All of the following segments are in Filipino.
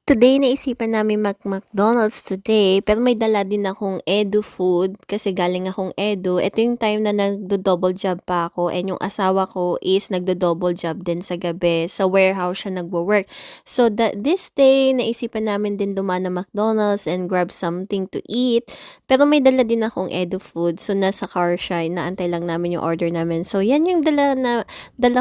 Today, naisipan namin mag-McDonald's today, pero may dala din akong Edu food kasi galing akong Edu. Ito yung time na nagdo-double job pa ako and yung asawa ko is nagdo-double job din sa gabi. Sa warehouse siya nagwo-work. So, this day, naisipan namin din dumaan na McDonald's and grab something to eat. Pero may dala din akong Edu food. So, nasa car siya. Inaantay lang namin yung order namin. So, yan yung dala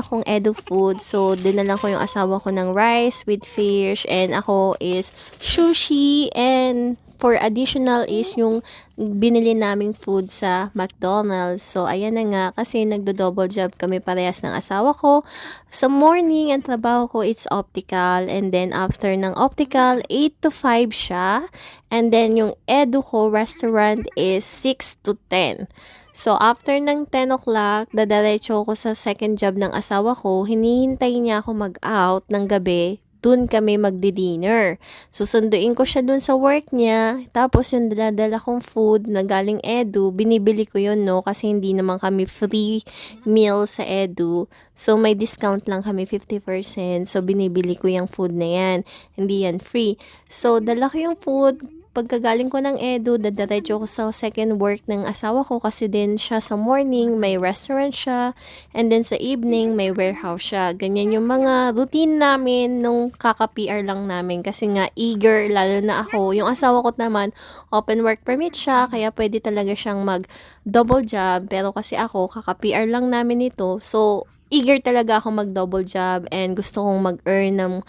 kong Edu food. So, dinala ko yung asawa ko ng rice with fish and ako is sushi, and for additional is yung binili naming food sa McDonald's. So, ayan na nga, kasi nagdo-double job kami parehas ng asawa ko. Sa morning, ang trabaho ko, it's optical. And then, after ng optical, 8 to 5 siya. And then, yung Edu ko restaurant is 6 to 10. So, after ng 10 o'clock, dadaretso ko sa second job ng asawa ko. Hinihintay niya ako mag-out ng gabi. Doon kami magdi-dinner. Susunduin ko siya doon sa work niya. Tapos yung dala kong food na galing Edu, binibili ko yun, no? Kasi hindi naman kami free meal sa Edu. So, may discount lang kami 50%. So, binibili ko yung food na yan. Hindi yan free. So, dala ko yung food. Pagkagaling ko ng Edu, dadaretso ko sa second work ng asawa ko kasi din siya sa morning, may restaurant siya, and then sa evening, may warehouse siya. Ganyan yung mga routine namin nung kaka-PR lang namin kasi nga eager, lalo na ako. Yung asawa ko naman, open work permit siya, kaya pwede talaga siyang mag-double job, pero kasi ako, kaka-PR lang namin ito, so eager talaga ako mag-double job and gusto kong mag-earn ng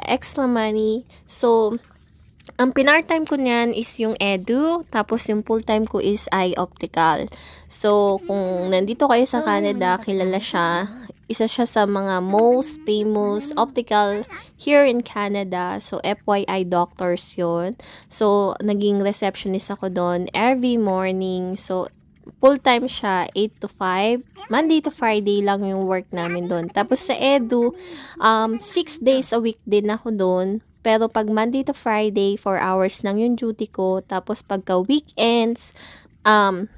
extra money. So, ang pinart-time ko niyan is yung Edu, tapos yung full-time ko is Eye Optical. So, kung nandito kayo sa Canada, kilala siya. Isa siya sa mga most famous optical here in Canada. So, FYI doctors yon. So, naging receptionist ako doon every morning. So, full-time siya, 8 to 5. Monday to Friday lang yung work namin doon. Tapos sa Edu, 6 days a week din ako doon. Pero pag Monday to Friday, 4 hours lang yung duty ko. Tapos pagka weekends,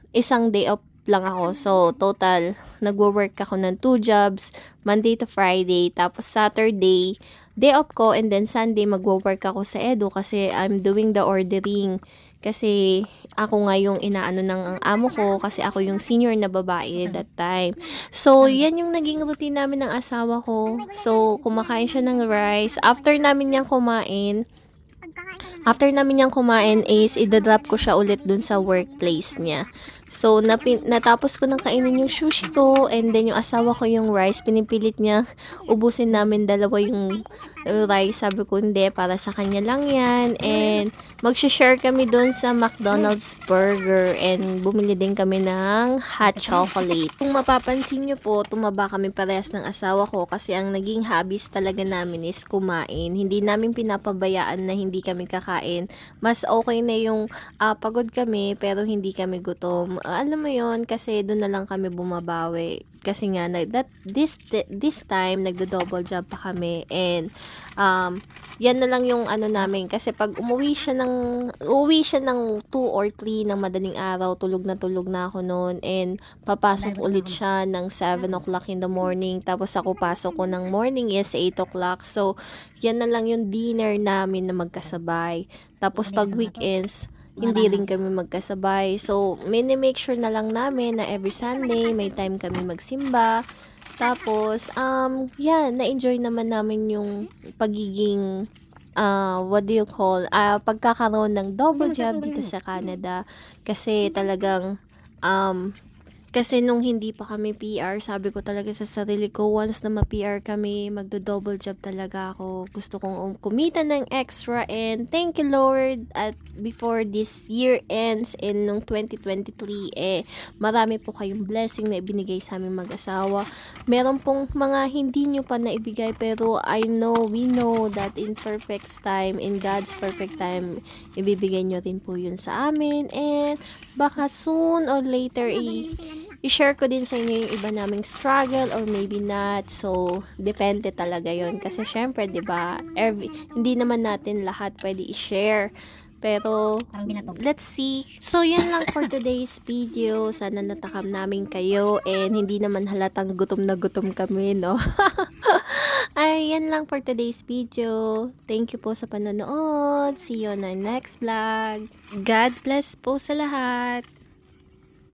isang day off lang ako. So, total, nagwo-work ako ng 2 jobs, Monday to Friday. Tapos Saturday, day off ko. And then Sunday, magwo-work ako sa Edu kasi I'm doing the ordering. Kasi ako nga yung inaano ng amo ko kasi ako yung senior na babae that time. So, yan yung naging routine namin ng asawa ko. So, kumakain siya ng rice. After namin niyang kumain is idadrop ko siya ulit dun sa workplace niya. So, natapos ko nang kainin yung sushi ko and then yung asawa ko yung rice. Pinipilit niya ubusin namin dalawa yung rice. Sabi ko hindi, para sa kanya lang yan. And mag-share kami dun sa McDonald's burger and bumili din kami ng hot chocolate. Kung mapapansin nyo po, tumaba kami parehas ng asawa ko kasi ang naging hobbies talaga namin is kumain. Hindi namin pinapabayaan na hindi kami kakain. Mas okay na yung pagod kami pero hindi kami gutom. Alam mo yon, kasi doon na lang kami bumabawi. Kasi nga, this time, nagdo-double job pa kami and yan na lang yung ano namin kasi pag uuwi siya ng 2 or 3 ng madaling araw, tulog na ako noon and papasok ulit siya ng 7 o'clock in the morning, tapos ako pasok ko ng morning is 8 o'clock. So yan na lang yung dinner namin na magkasabay. Tapos pag weekends, hindi rin kami magkasabay. So, make sure na lang namin na every Sunday may time kami magsimba. Tapos, na-enjoy naman namin yung pagiging, pagkakaroon ng double job dito sa Canada. Kasi talagang, kasi nung hindi pa kami PR, sabi ko talaga sa sarili ko, once na ma-PR kami, magdo-double job talaga ako. Gusto kong kumita ng extra and thank you Lord at before this year ends in nung 2023, marami po kayong blessing na ibinigay sa aming mag-asawa. Meron pong mga hindi nyo pa naibigay pero we know that in God's perfect time, ibibigay nyo rin po yun sa amin and baka soon or later i-share ko din sa inyo yung iba naming struggle or maybe not. So, depende talaga yon. Kasi syempre, di ba, hindi naman natin lahat pwede i-share. Pero, let's see. So, yan lang for today's video. Sana natakam namin kayo and hindi naman halatang gutom na gutom kami, no? Ay, yan lang for today's video. Thank you po sa panonood. See you on our next vlog. God bless po sa lahat.